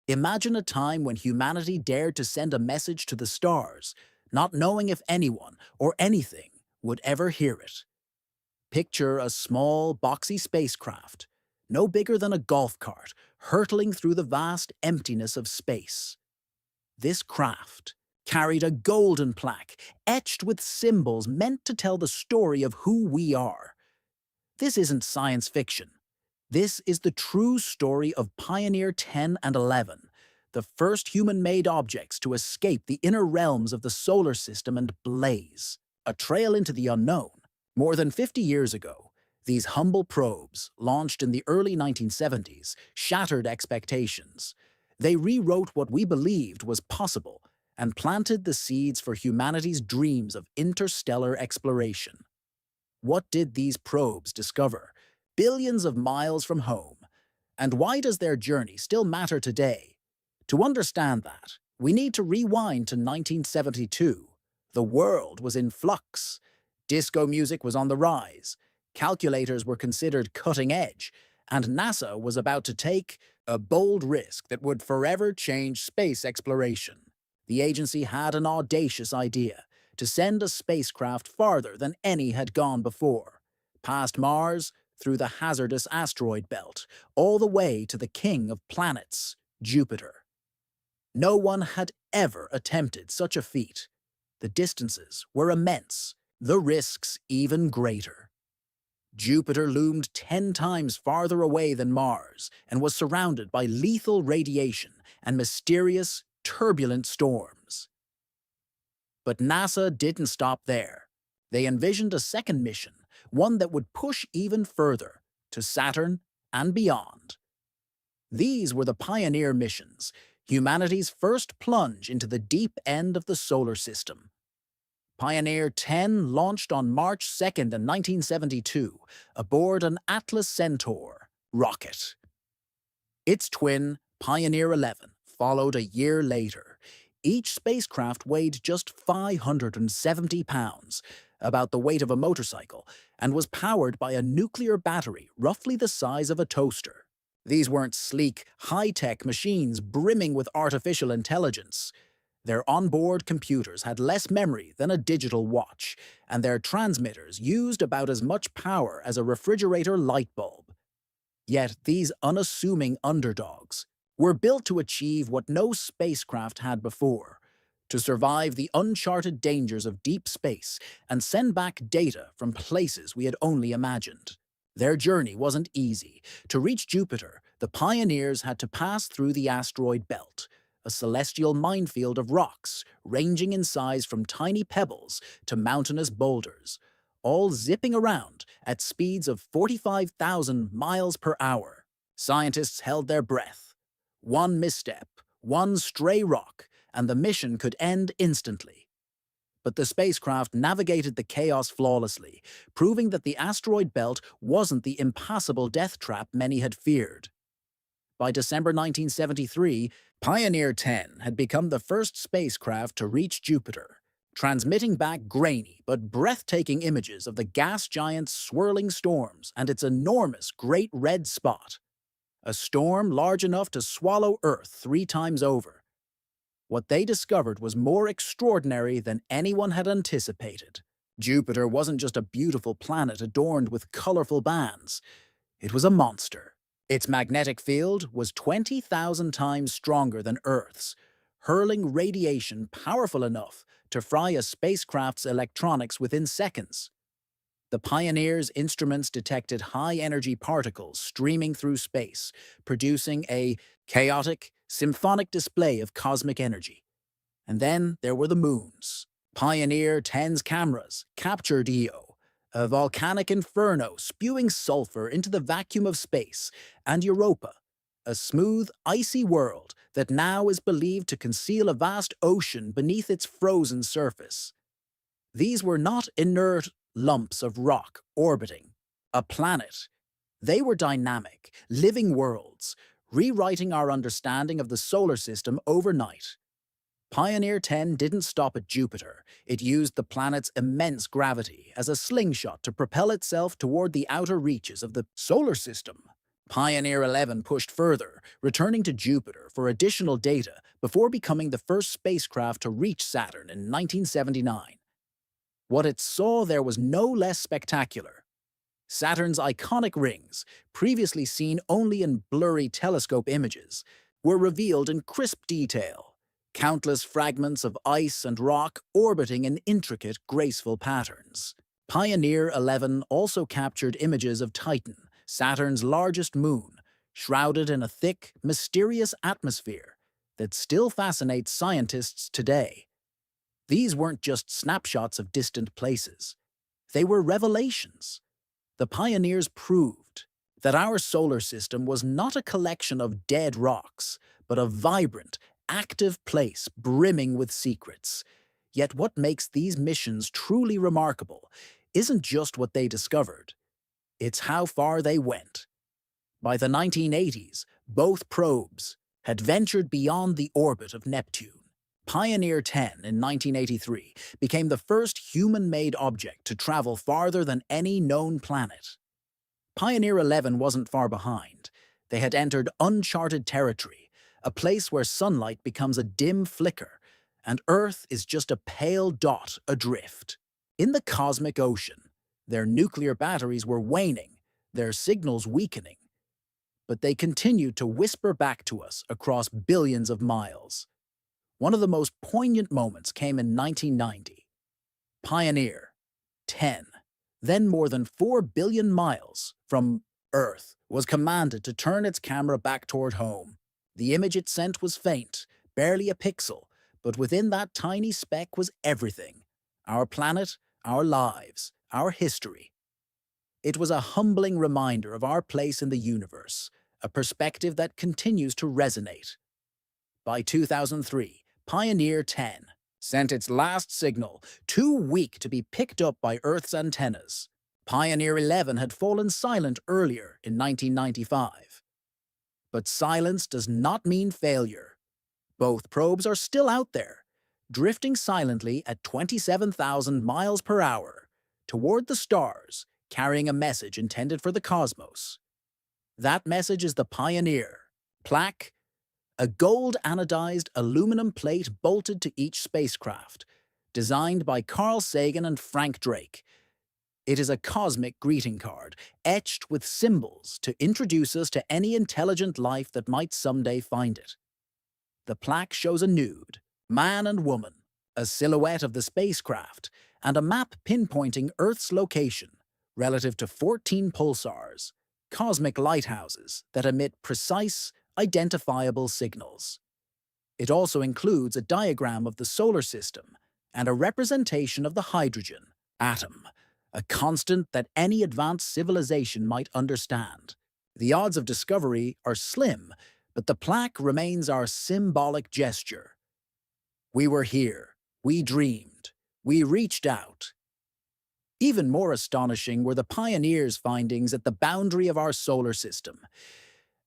Imagine a time when humanity dared to send a message to the stars, not knowing if anyone or anything would ever hear it. Picture a small, boxy spacecraft, no bigger than a golf cart, hurtling through the vast emptiness of space. This craft carried a golden plaque etched with symbols meant to tell the story of who we are. This isn't science fiction. This is the true story of Pioneer 10 and 11, the first human-made objects to escape the inner realms of the solar system and blaze a trail into the unknown. More than 50 years ago, these humble probes, launched in the early 1970s, shattered expectations. They rewrote what we believed was possible and planted the seeds for humanity's dreams of interstellar exploration. What did these probes discover, billions of miles from home? And why does their journey still matter today? To understand that, we need to rewind to 1972. The world was in flux. Disco music was on the rise, calculators were considered cutting edge, and NASA was about to take a bold risk that would forever change space exploration. The agency had an audacious idea: to send a spacecraft farther than any had gone before, past Mars, through the hazardous asteroid belt, all the way to the king of planets, Jupiter. No one had ever attempted such a feat. The distances were immense, the risks even greater. Jupiter loomed 10 times farther away than Mars and was surrounded by lethal radiation and mysterious, turbulent storms. But NASA didn't stop there. They envisioned a second mission, one that would push even further, to Saturn and beyond. These were the Pioneer missions, humanity's first plunge into the deep end of the solar system. Pioneer 10 launched on March 2nd in 1972 aboard an Atlas Centaur rocket. Its twin, Pioneer 11, followed a year later. Each spacecraft weighed just 570 pounds, about the weight of a motorcycle, and was powered by a nuclear battery roughly the size of a toaster. These weren't sleek, high-tech machines brimming with artificial intelligence. Their onboard computers had less memory than a digital watch, and their transmitters used about as much power as a refrigerator light bulb. Yet these unassuming underdogs were built to achieve what no spacecraft had before: to survive the uncharted dangers of deep space and send back data from places we had only imagined. Their journey wasn't easy. To reach Jupiter, the pioneers had to pass through the asteroid belt, a celestial minefield of rocks ranging in size from tiny pebbles to mountainous boulders, all zipping around at speeds of 45,000 miles per hour. Scientists held their breath. One misstep, one stray rock, and the mission could end instantly. But the spacecraft navigated the chaos flawlessly, proving that the asteroid belt wasn't the impassable death trap many had feared. By December 1973, Pioneer 10 had become the first spacecraft to reach Jupiter, transmitting back grainy but breathtaking images of the gas giant's swirling storms and its enormous Great Red Spot, a storm large enough to swallow Earth 3 times over. What they discovered was more extraordinary than anyone had anticipated. Jupiter wasn't just a beautiful planet adorned with colorful bands. It was a monster. Its magnetic field was 20,000 times stronger than Earth's, hurling radiation powerful enough to fry a spacecraft's electronics within seconds. The Pioneer's instruments detected high-energy particles streaming through space, producing a chaotic, symphonic display of cosmic energy. And then there were the moons. Pioneer 10's cameras captured Io, a volcanic inferno spewing sulfur into the vacuum of space, and Europa, a smooth, icy world that now is believed to conceal a vast ocean beneath its frozen surface. These were not inert lumps of rock orbiting a planet. They were dynamic, living worlds, rewriting our understanding of the solar system overnight. Pioneer 10 didn't stop at Jupiter. It used the planet's immense gravity as a slingshot to propel itself toward the outer reaches of the solar system. Pioneer 11 pushed further, returning to Jupiter for additional data before becoming the first spacecraft to reach Saturn in 1979. What it saw there was no less spectacular. Saturn's iconic rings, previously seen only in blurry telescope images, were revealed in crisp detail, countless fragments of ice and rock orbiting in intricate, graceful patterns. Pioneer 11 also captured images of Titan, Saturn's largest moon, shrouded in a thick, mysterious atmosphere that still fascinates scientists today. These weren't just snapshots of distant places. They were revelations. The pioneers proved that our solar system was not a collection of dead rocks, but a vibrant, active place brimming with secrets. Yet what makes these missions truly remarkable isn't just what they discovered, it's how far they went. By the 1980s, both probes had ventured beyond the orbit of Neptune. Pioneer 10 in 1983 became the first human-made object to travel farther than any known planet. Pioneer 11 wasn't far behind. They had entered uncharted territory, a place where sunlight becomes a dim flicker, and Earth is just a pale dot adrift. In the cosmic ocean, their nuclear batteries were waning, their signals weakening, but they continued to whisper back to us across billions of miles. One of the most poignant moments came in 1990. Pioneer 10, then more than 4 billion miles from Earth, was commanded to turn its camera back toward home. The image it sent was faint, barely a pixel, but within that tiny speck was everything. Our planet, our lives, our history. It was a humbling reminder of our place in the universe, a perspective that continues to resonate. By 2003, Pioneer 10 sent its last signal, too weak to be picked up by Earth's antennas. Pioneer 11 had fallen silent earlier in 1995. But silence does not mean failure. Both probes are still out there, drifting silently at 27,000 miles per hour toward the stars, carrying a message intended for the cosmos. That message is the Pioneer plaque, a gold-anodized aluminum plate bolted to each spacecraft, designed by Carl Sagan and Frank Drake. It is a cosmic greeting card, etched with symbols to introduce us to any intelligent life that might someday find it. The plaque shows a nude, man and woman, a silhouette of the spacecraft, and a map pinpointing Earth's location relative to 14 pulsars, cosmic lighthouses that emit precise, identifiable signals. It also includes a diagram of the solar system and a representation of the hydrogen atom, a constant that any advanced civilization might understand. The odds of discovery are slim, but the plaque remains our symbolic gesture. We were here, we dreamed, we reached out. Even more astonishing were the pioneers' findings at the boundary of our solar system.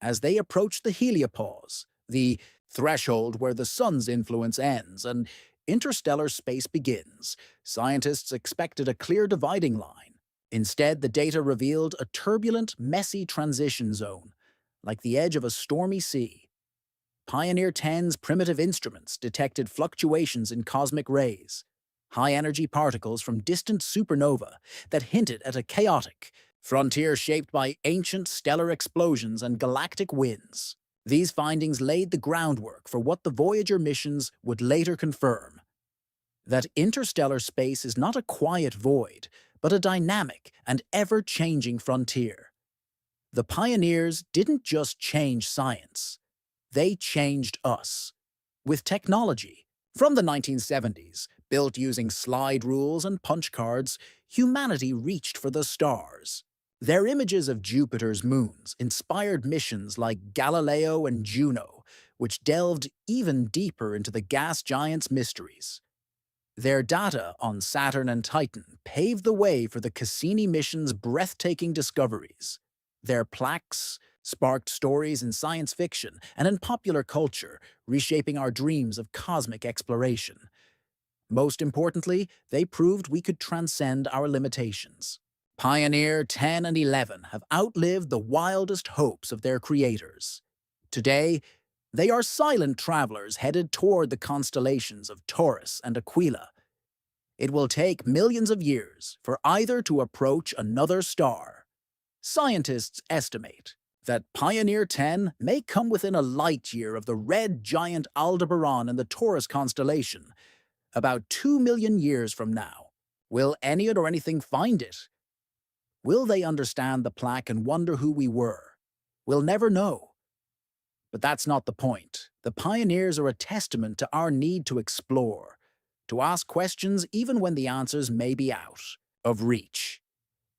As they approached the heliopause, the threshold where the sun's influence ends and interstellar space begins, scientists expected a clear dividing line. Instead, the data revealed a turbulent, messy transition zone, like the edge of a stormy sea. Pioneer 10's primitive instruments detected fluctuations in cosmic rays, high-energy particles from distant supernova that hinted at a chaotic frontier shaped by ancient stellar explosions and galactic winds. These findings laid the groundwork for what the Voyager missions would later confirm: that interstellar space is not a quiet void, but a dynamic and ever-changing frontier. The pioneers didn't just change science, they changed us. With technology, from the 1970s, built using slide rules and punch cards, humanity reached for the stars. Their images of Jupiter's moons inspired missions like Galileo and Juno, which delved even deeper into the gas giants' mysteries. Their data on Saturn and Titan paved the way for the Cassini mission's breathtaking discoveries. Their plaques sparked stories in science fiction and in popular culture, reshaping our dreams of cosmic exploration. Most importantly, they proved we could transcend our limitations. Pioneer 10 and 11 have outlived the wildest hopes of their creators. Today, they are silent travelers headed toward the constellations of Taurus and Aquila. It will take millions of years for either to approach another star. Scientists estimate that Pioneer 10 may come within a light year of the red giant Aldebaran in the Taurus constellation, about 2 million years from now. Will Ennead or anything find it? Will they understand the plaque and wonder who we were? We'll never know. But that's not the point. The pioneers are a testament to our need to explore, to ask questions even when the answers may be out of reach.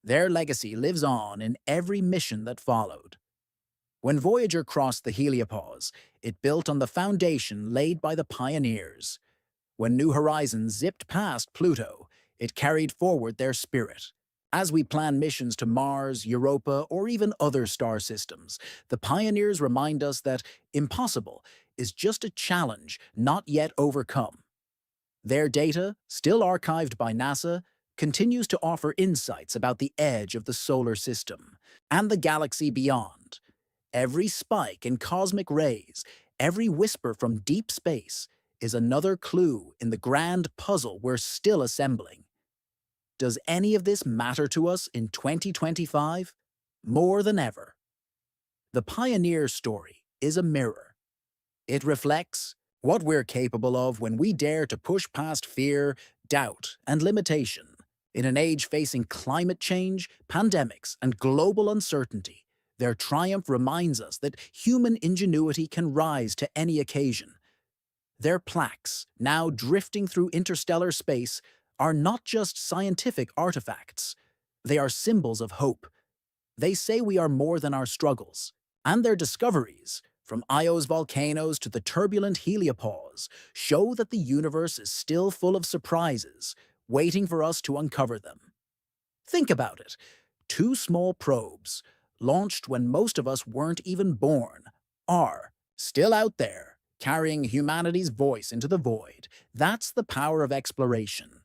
Their legacy lives on in every mission that followed. When Voyager crossed the heliopause, it built on the foundation laid by the pioneers. When New Horizons zipped past Pluto, it carried forward their spirit. As we plan missions to Mars, Europa, or even other star systems, the pioneers remind us that impossible is just a challenge not yet overcome. Their data, still archived by NASA, continues to offer insights about the edge of the solar system and the galaxy beyond. Every spike in cosmic rays, every whisper from deep space, is another clue in the grand puzzle we're still assembling. Does any of this matter to us in 2025? More than ever. The Pioneer story is a mirror. It reflects what we're capable of when we dare to push past fear, doubt, and limitation. In an age facing climate change, pandemics, and global uncertainty, their triumph reminds us that human ingenuity can rise to any occasion. Their plaques, now drifting through interstellar space, are not just scientific artifacts. They are symbols of hope. They say we are more than our struggles. And their discoveries, from Io's volcanoes to the turbulent heliopause, show that the universe is still full of surprises, waiting for us to uncover them. Think about it. Two small probes, launched when most of us weren't even born, are still out there, carrying humanity's voice into the void. That's the power of exploration.